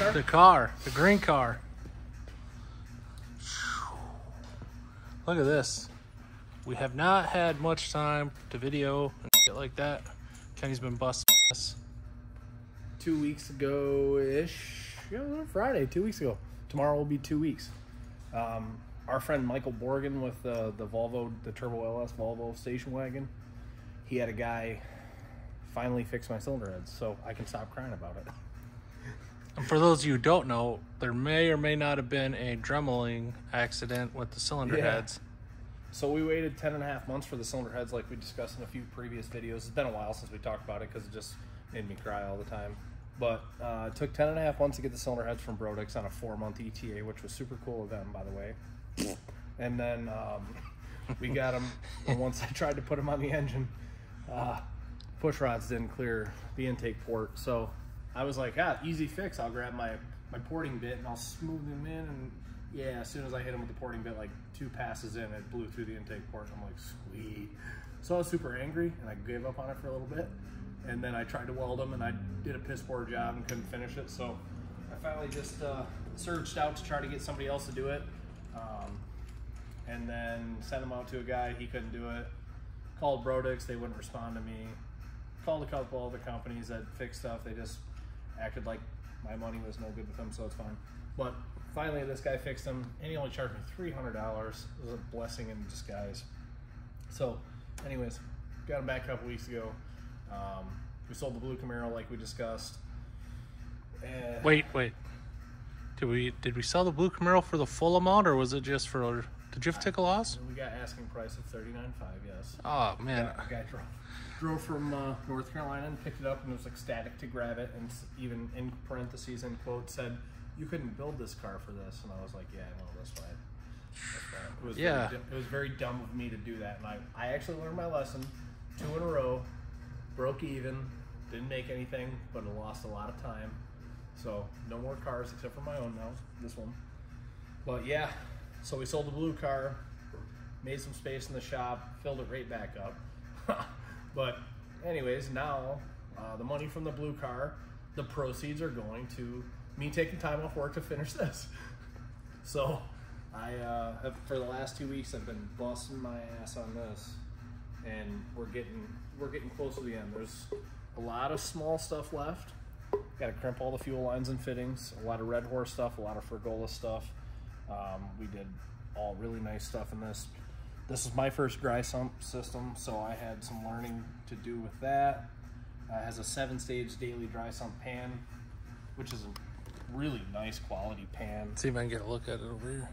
car? The car, the green car. Look at this. We have not had much time to video and shit like that. Kenny's been busting us. 2 weeks ago-ish. Yeah, Friday, 2 weeks ago. Tomorrow will be 2 weeks. Our friend Michael Borgen with the Volvo, the Turbo LS Volvo station wagon, he had a guy finally fix my cylinder heads, so I can stop crying about it. And for those of you who don't know, there may or may not have been a dremeling accident with the cylinder heads. So we waited 10.5 months for the cylinder heads like we discussed in a few previous videos. It's been a while since we talked about it because it just made me cry all the time. But it took 10.5 months to get the cylinder heads from Brodix on a 4-month ETA, which was super cool of them, by the way. And then we got them, and once I tried to put them on the engine, push rods didn't clear the intake port. So I was like, easy fix. I'll grab my porting bit and I'll smooth them in. And yeah, as soon as I hit them with the porting bit, like 2 passes in, it blew through the intake port. I'm like, sweet. So I was super angry, and I gave up on it for a little bit. And then I tried to weld them, and I did a piss poor job and couldn't finish it. So I finally just surged out to try to get somebody else to do it. And then sent them out to a guy. He couldn't do it. Called Brodix. They wouldn't respond to me. Called a couple other companies that fix stuff. They just acted like my money was no good with them, so it's fine. But finally, this guy fixed them, and he only charged me $300. It was a blessing in disguise. So, anyways, got him back a couple weeks ago. We sold the blue Camaro like we discussed. Wait. Did we sell the blue Camaro for the full amount, or was it just for? Did you have to take a loss? We got asking price of $39,500. Yes. Oh man. Yeah, a guy drove from North Carolina and picked it up, and it was ecstatic to grab it, and even in parentheses in quote said, "You couldn't build this car for this," and I was like, "Yeah, I know, that's fine." It was it was very dumb of me to do that, and I actually learned my lesson. 2 in a row, broke even, didn't make anything, but I lost a lot of time. So no more cars except for my own now, this one. But yeah, so we sold the blue car, made some space in the shop, filled it right back up. But anyways, now the money from the blue car, the proceeds are going to me taking time off work to finish this. So I have, for the last 2 weeks, I've been busting my ass on this, and we're getting close to the end. There's a lot of small stuff left. Got to crimp all the fuel lines and fittings, a lot of Red Horse stuff, a lot of Fergola stuff. We did all really nice stuff in this. This is my first dry sump system, so I had some learning to do with that. It has a 7-stage daily dry sump pan, which is a really nice quality pan. Let's see if I can get a look at it over here.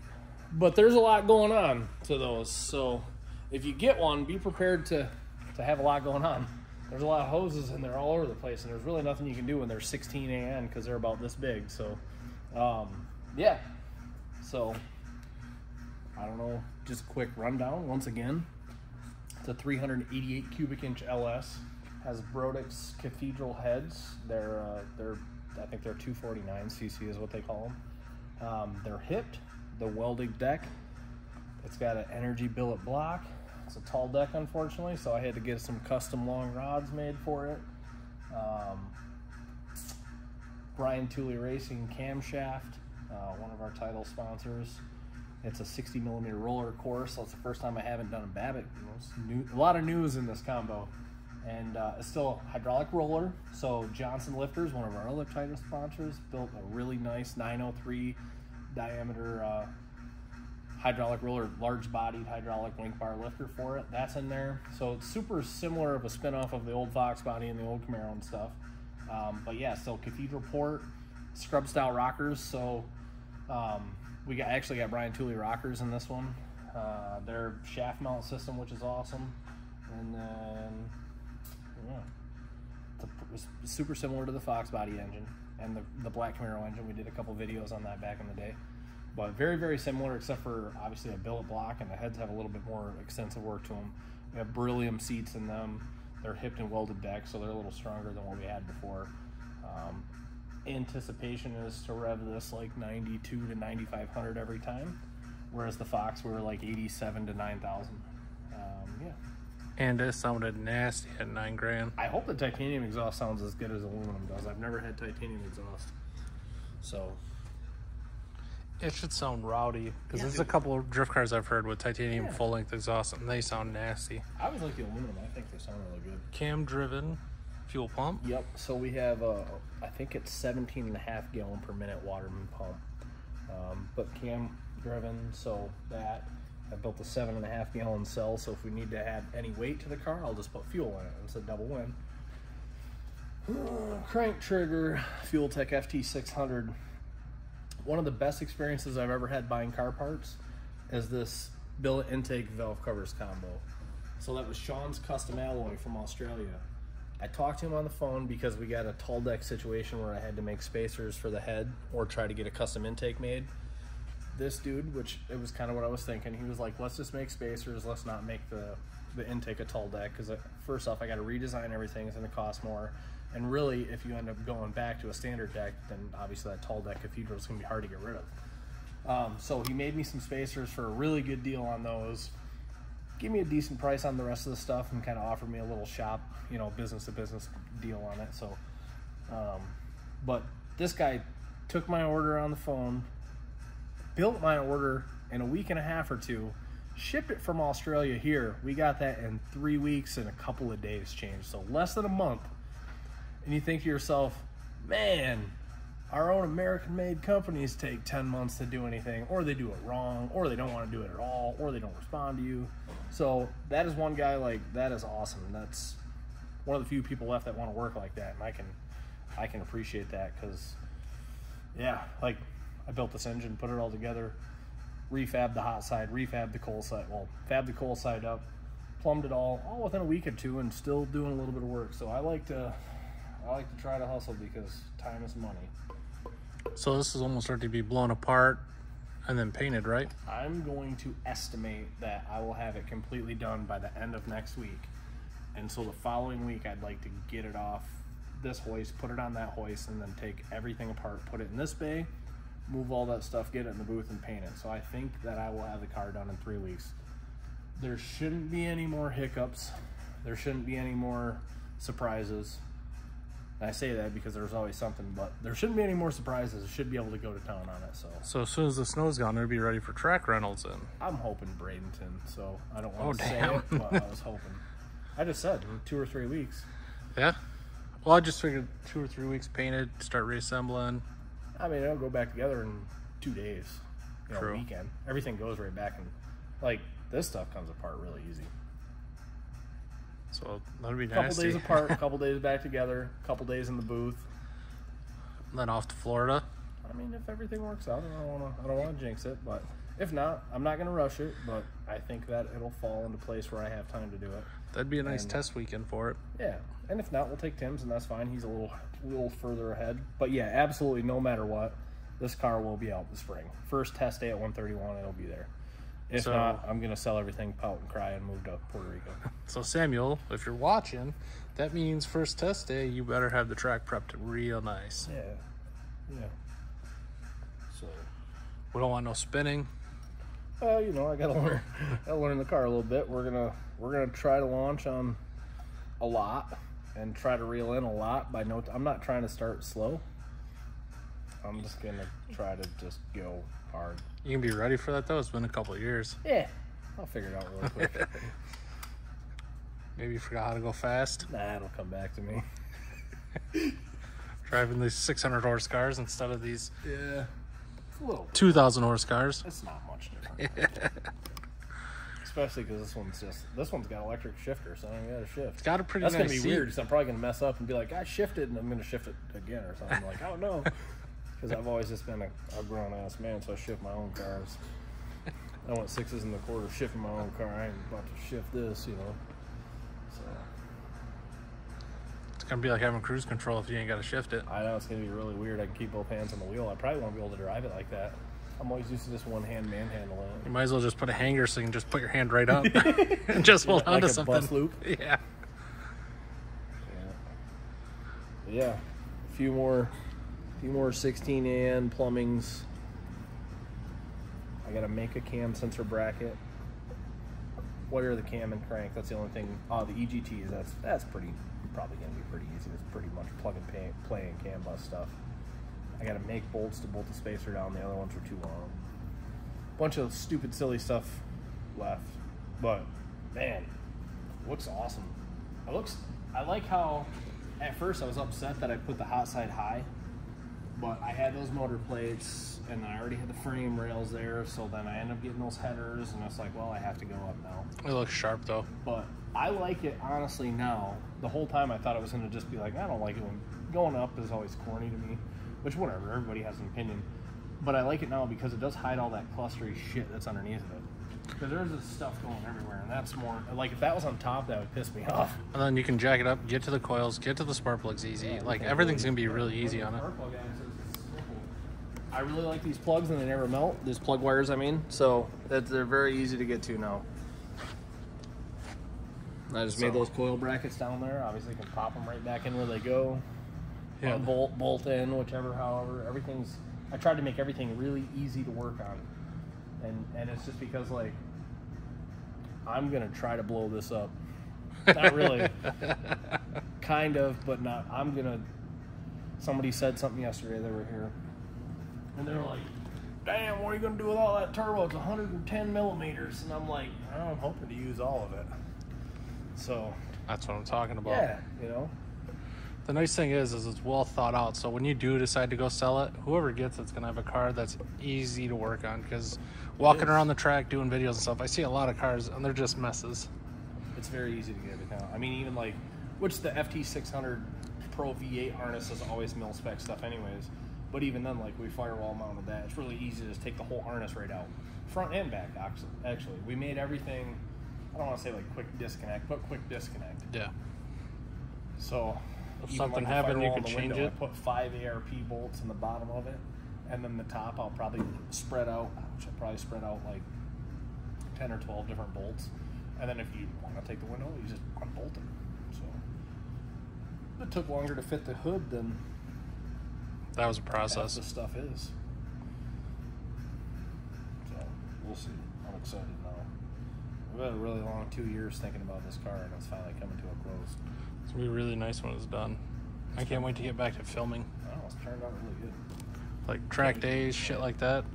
But there's a lot going on to those, so if you get one, be prepared to have a lot going on. There's a lot of hoses in there all over the place, and there's really nothing you can do when they're 16 AN because they're about this big. So, yeah. So, I don't know, just a quick rundown once again. It's a 388 cubic inch LS. Has Brodix cathedral heads. I think they're 249 cc is what they call them. They're hipped, the welding deck. It's got an energy billet block. It's a tall deck, unfortunately, so I had to get some custom long rods made for it. Brian Tooley Racing camshaft, one of our title sponsors. It's a 60 millimeter roller course, so it's the first time I haven't done a Babbitt. A lot of news in this combo. And it's still a hydraulic roller. So Johnson Lifters, one of our other title sponsors, built a really nice 903 diameter hydraulic roller, large-bodied hydraulic link bar lifter for it. That's in there. So it's super similar of a spin-off of the old Fox body and the old Camaro and stuff. But yeah, so cathedral port, scrub-style rockers. So we actually got Brian Tooley rockers in this one. Their shaft mount system, which is awesome. And then, yeah, it's super similar to the Fox body engine and the black Camaro engine. We did a couple videos on that back in the day. But very, very similar, except for obviously a billet block, and the heads have a little bit more extensive work to them. We have beryllium seats in them. They're hipped and welded decks, so they're a little stronger than what we had before. Anticipation is to rev this like 92 to 9,500 every time, whereas the Fox we were like 87 to 9,000. Yeah. And it sounded nasty at $9,000. I hope the titanium exhaust sounds as good as aluminum does. I've never had titanium exhaust. So it should sound rowdy because Yeah, there's dude. a couple of drift cars I've heard with titanium Yeah. full length exhaust and they sound nasty. I always like the aluminum. I think they sound really good. Cam driven fuel pump. Yep. So we have I think it's 17.5 gallon per minute Waterman pump, but cam driven. So that I built a 7.5 gallon cell. So if we need to add any weight to the car, I'll just put fuel in it. It's a double win. Crank trigger, Fuel Tech FT600. One of the best experiences I've ever had buying car parts is this billet intake valve covers combo. So that was Sean's custom alloy from Australia. I talked to him on the phone because we got a tall deck situation where I had to make spacers for the head or try to get a custom intake made. This dude, which it was kind of what I was thinking, he was like, let's just make spacers, let's not make the intake a tall deck, because first off, I got to redesign everything, it's going to cost more. And really, if you end up going back to a standard deck, then obviously that tall deck cathedral is going to be hard to get rid of. So he made me some spacers for a really good deal on those. Gave me a decent price on the rest of the stuff and kind of offered me a little shop, business to business deal on it. So, but this guy took my order on the phone, built my order in a week and a half or two, shipped it from Australia here. We got that in 3 weeks and a couple of days change. So less than a month. And you think to yourself, man, our own American-made companies take 10 months to do anything, or they do it wrong, or they don't want to do it at all, or they don't respond to you. So that is one guy, that is awesome. That's one of the few people left that want to work like that, and I can appreciate that because, yeah, I built this engine, put it all together, refabbed the hot side, refabbed the cold side, fabbed the cold side up, plumbed it all within a week or two, and still doing a little bit of work. So I like to try to hustle because time is money. So this is almost ready to be blown apart and then painted, right? I'm going to estimate that I will have it completely done by the end of next week. And so the following week, I'd like to get it off this hoist, put it on that hoist, and then take everything apart, put it in this bay, move all that stuff, get it in the booth, and paint it. So I think that I will have the car done in 3 weeks. There shouldn't be any more hiccups. There shouldn't be any more surprises. And I say that because there's always something, but there shouldn't be any more surprises. I should be able to go to town on it. So as soon as the snow's gone, it'll be ready for track rentals in. I'm hoping Bradenton, so I don't want to say damn. it, but I was hoping. I just said 2 or 3 weeks. Yeah? Well, I just figured 2 or 3 weeks painted, start reassembling. I mean, it'll go back together in 2 days. True. Weekend. Everything goes right back, and this stuff comes apart really easy. So that'd be Couple nasty. days apart, couple days back together, couple days in the booth. Then off to Florida. I mean, if everything works out, I don't want to jinx it, but if not, I'm not going to rush it. But I think that it'll fall into place where I have time to do it. That'd be a nice test weekend for it. Yeah, and if not, we'll take Tim's, and that's fine. He's a little further ahead. But yeah, absolutely, no matter what, this car will be out this spring. First test day at 131, it'll be there. If not, I'm going to sell everything, pout and cry, and move to Puerto Rico. So Samuel, if you're watching, that means first test day, you better have the track prepped real nice. Yeah. So, We don't want no spinning. I gotta learn the car a little bit. We're gonna try to launch on a lot and try to reel in a lot. I'm not trying to start slow. I'm just gonna try to just go hard. You can be ready for that though. It's been a couple of years. Yeah, I'll figure it out really quick. Maybe you forgot how to go fast. Nah, it'll come back to me. Driving these 600 horse cars instead of these Yeah, it's a little. 2,000 horse cars. It's not much different. Especially because this one's got electric shifter, so I don't got to shift. It's got a pretty That's nice gonna be seat. weird. So I'm probably gonna mess up and be like, I shifted, and I'm gonna shift it again or something. Like, oh no, because I've always just been a grown ass man, so I shift my own cars. I went 6s in the quarter shifting my own car. I ain't about to shift this, So It's gonna be like having cruise control if you ain't got to shift it. I know it's gonna be really weird. I can keep both hands on the wheel. I probably won't be able to drive it like that. I'm always used to just one hand manhandling it. You might as well just put a hanger so you can just put your hand right up and just hold on like to a something. bus loop. Yeah. Yeah, a few more 16AN plumbings. I gotta make a cam sensor bracket. Wire the cam and crank. That's the only thing. The EGTs. That's probably gonna be pretty easy. It's pretty much plug and play and CAN bus stuff. I got to make bolts to bolt the spacer down. The other ones were too long. Bunch of stupid, silly stuff left. But, man, looks awesome. I like how, at first I was upset that I put the hot side high. But I had those motor plates, and I already had the frame rails there, so then I ended up getting those headers, and it's like, well, I have to go up now. It looks sharp, though. But I like it, honestly, now. The whole time I thought it was going to just be like, I don't like it when going up is always corny to me, which, whatever, everybody has an opinion. But I like it now because it does hide all that clustery shit that's underneath of it. Because there's this stuff going everywhere, and that's more, like, if that was on top, that would piss me off. And then you can jack it up, get to the coils, get to the spark plugs easy. Yeah, like, everything's going to be really easy on it. I really like these plugs, and they never melt. These plug wires, I mean. So they're very easy to get to now. I just made those coil brackets down there. Obviously, you can pop them right back in where they go. Yeah. Bolt in, whichever, however. Everything's. I tried to make everything really easy to work on, and it's just because, like, I'm gonna try to blow this up. Not really. Kind of, but not. I'm gonna. Somebody said something yesterday. They were here. And they're like, damn, what are you going to do with all that turbo? It's 110 millimeters. And I'm like, I'm hoping to use all of it. So. That's what I'm talking about. Yeah, you know. The nice thing is it's well thought out. So when you do decide to go sell it, whoever gets it's going to have a car that's easy to work on. Because walking around the track, doing videos and stuff, I see a lot of cars, and they're just messes. It's very easy to get it now. I mean, even like, which the FT600 Pro V8 harness is always mil-spec stuff anyways. But even then, like, we firewall mounted that. It's really easy to just take the whole harness right out. Front and back, actually. We made everything, I don't want to say, like, quick disconnect, but quick disconnect. Yeah. So, if something happened, you could change it. I put 5 ARP bolts in the bottom of it. And then the top, I'll probably spread out, like 10 or 12 different bolts. And then if you want to take the window, you just unbolt it. So, it took longer to fit the hood than... That was a process. As the stuff is. So, we'll see. I'm excited now. We've had a really long 2 years thinking about this car, and it's finally coming to a close. It's going to be really nice when it's done. I can't wait to get back to filming. Oh, it's turned out really good. Like track days, shit like that.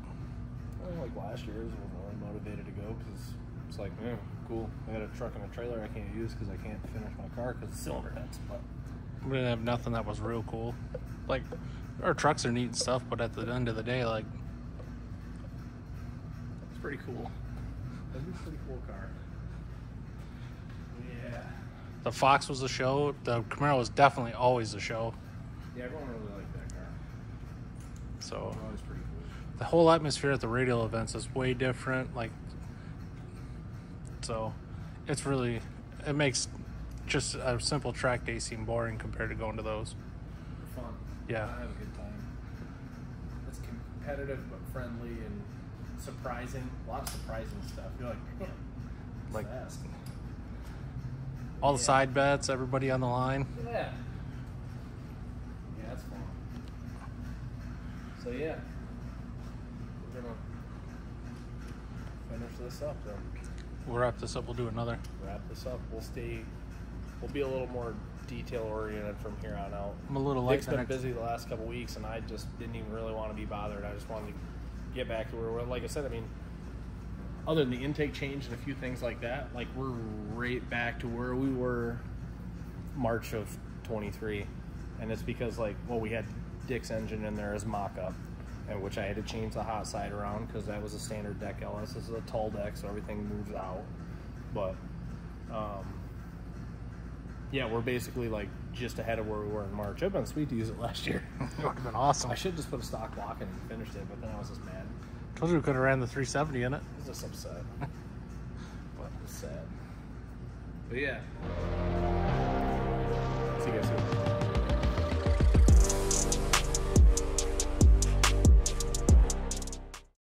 Well, like last year's, I was really motivated to go because it's like, yeah, cool. I got a truck and a trailer I can't use because I can't finish my car because it's cylinder heads. But we didn't have nothing that was real cool. Like, our trucks are neat and stuff, but at the end of the day, like, it's pretty cool. That'd be a pretty cool car. Yeah. The Fox was a show. The Camaro was definitely always a show. Yeah, everyone really liked that car. So, Always pretty cool. The whole atmosphere at the radial events is way different. Like, so it's really, it makes just a simple track day seem boring compared to going to those. For fun. Yeah. I have a good time. It's competitive but friendly and surprising. A lot of surprising stuff. You're like, man, like fast. All the side bets, everybody on the line. Yeah. Yeah, that's fun. So yeah, we're gonna finish this up then. We'll wrap this up. We'll do another. Wrap this up. We'll be a little more detail oriented from here on out. I'm a little light. Dick's been busy the last couple weeks, and I just didn't even really want to be bothered. I just wanted to get back to where we're, like I said, I mean, other than the intake change and a few things like that, like, we're right back to where we were March of 23. And it's because, like, well, we had Dick's engine in there as mock-up, and which I had to change the hot side around because that was a standard deck LS. This is a tall deck, so everything moves out. But, yeah, we're basically, like, just ahead of where we were in March. It would have been sweet to use it last year. It would have been awesome. I should have just put a stock block in and finished it, but then I was just mad. Told you we could have ran the 370 in it. I was just upset. But it's sad. But yeah. See you guys soon.